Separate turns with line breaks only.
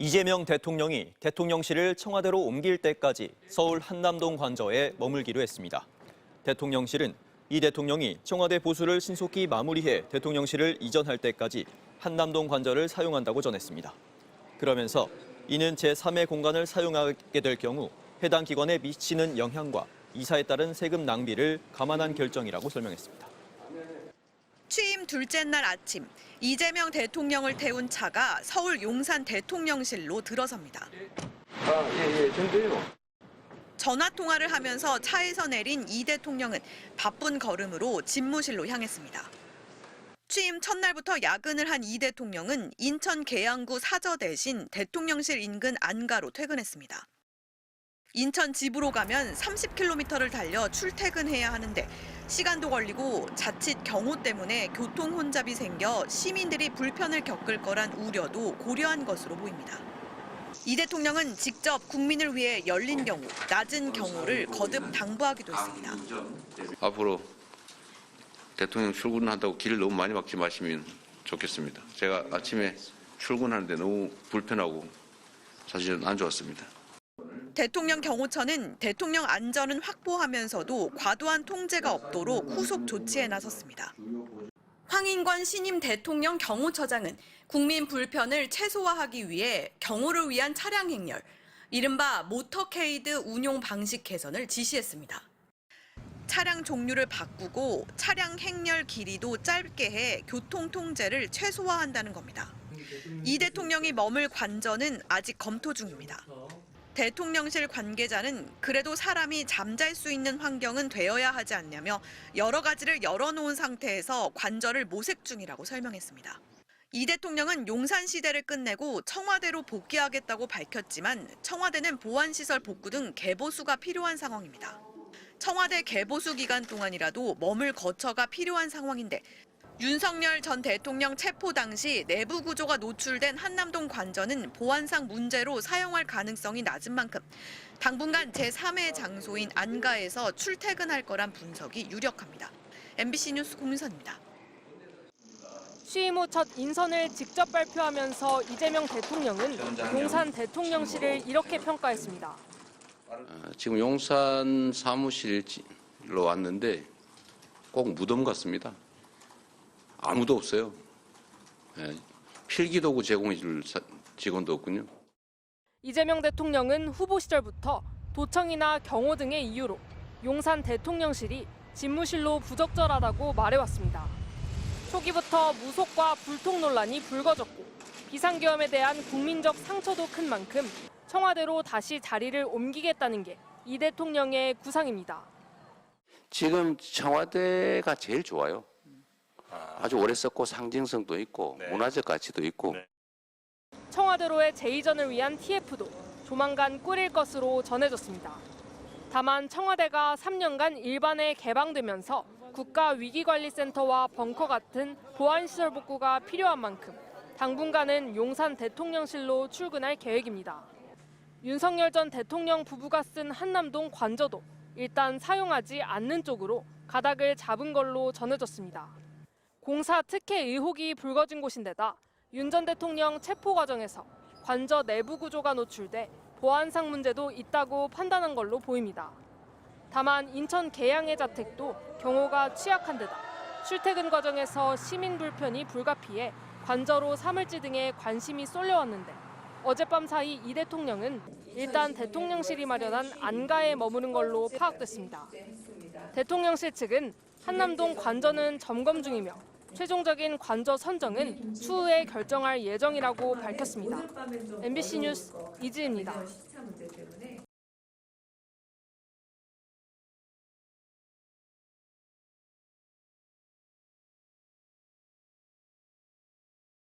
이재명 대통령이 대통령실을 청와대로 옮길 때까지 서울 한남동 관저에 머물기로 했습니다. 대통령실은 이 대통령이 청와대 보수를 신속히 마무리해 대통령실을 이전할 때까지 한남동 관저를 사용한다고 전했습니다. 그러면서 이는 제3의 공간을 사용하게 될 경우 해당 기관에 미치는 영향과 이사에 따른 세금 낭비를 감안한 결정이라고 설명했습니다.
취임 둘째 날 아침, 이재명 대통령을 태운 차가 서울 용산 대통령실로 들어섭니다.
전돼요.
전화 통화를 하면서 차에서 내린 이 대통령은 바쁜 걸음으로 집무실로 향했습니다. 취임 첫날부터 야근을 한 이 대통령은 인천 계양구 사저 대신 대통령실 인근 안가로 퇴근했습니다. 인천 집으로 가면 30km를 달려 출퇴근해야 하는데 시간도 걸리고 자칫 경호 때문에 교통 혼잡이 생겨 시민들이 불편을 겪을 거란 우려도 고려한 것으로 보입니다. 이 대통령은 직접 국민을 위해 열린 경우, 낮은 경호를 거듭 당부하기도 했습니다.
앞으로 대통령 출근한다고 길을 너무 많이 막지 마시면 좋겠습니다. 제가 아침에 출근하는데 너무 불편하고 사실은 안 좋았습니다.
대통령 경호처는 대통령 안전은 확보하면서도 과도한 통제가 없도록 후속 조치에 나섰습니다. 황인관 신임 대통령 경호처장은 국민 불편을 최소화하기 위해 경호를 위한 차량 행렬, 이른바 모터케이드 운용 방식 개선을 지시했습니다. 차량 종류를 바꾸고 차량 행렬 길이도 짧게 해 교통 통제를 최소화한다는 겁니다. 이 대통령이 머물 관저는 아직 검토 중입니다. 대통령실 관계자는 그래도 사람이 잠잘 수 있는 환경은 되어야 하지 않냐며 여러 가지를 열어놓은 상태에서 관저를 모색 중이라고 설명했습니다. 이 대통령은 용산 시대를 끝내고 청와대로 복귀하겠다고 밝혔지만 청와대는 보안시설 복구 등 개보수가 필요한 상황입니다. 청와대 개보수 기간 동안이라도 머물 거처가 필요한 상황인데 윤석열 전 대통령 체포 당시 내부 구조가 노출된 한남동 관저는 보안상 문제로 사용할 가능성이 낮은 만큼 당분간 제3의 장소인 안가에서 출퇴근할 거란 분석이 유력합니다. MBC 뉴스 공민선입니다.
취임 후 첫 인선을 직접 발표하면서 이재명 대통령은 용산 대통령실을 이렇게 평가했습니다.
지금 용산 사무실로 왔는데 꼭 무덤 같습니다. 아무도 없어요. 필기도구 제공해줄 직원도 없군요.
이재명 대통령은 후보 시절부터 도청이나 경호 등의 이유로 용산 대통령실이 집무실로 부적절하다고 말해왔습니다. 초기부터 무속과 불통 논란이 불거졌고 비상계엄에 대한 국민적 상처도 큰 만큼 청와대로 다시 자리를 옮기겠다는 게 이 대통령의 구상입니다.
지금 청와대가 제일 좋아요. 아주 오래 썼고 상징성도 있고 문화적 가치도 있고.
청와대로의 재이전을 위한 TF도 조만간 꾸릴 것으로 전해졌습니다. 다만 청와대가 3년간 일반에 개방되면서 국가위기관리센터와 벙커 같은 보안시설 복구가 필요한 만큼 당분간은 용산 대통령실로 출근할 계획입니다. 윤석열 전 대통령 부부가 쓴 한남동 관저도 일단 사용하지 않는 쪽으로 가닥을 잡은 걸로 전해졌습니다. 공사 특혜 의혹이 불거진 곳인데다 윤 전 대통령 체포 과정에서 관저 내부 구조가 노출돼 보안상 문제도 있다고 판단한 걸로 보입니다. 다만 인천 계양의 자택도 경호가 취약한 데다 출퇴근 과정에서 시민 불편이 불가피해 관저로 삼을지 등에 관심이 쏠려왔는데 어젯밤 사이 이 대통령은 일단 대통령실이 마련한 안가에 머무는 걸로 파악됐습니다. 대통령실 측은 한남동 관저는 점검 중이며 최종적인 관저 선정은 추후에 결정할 예정이라고 밝혔습니다. MBC 뉴스 이지입니다.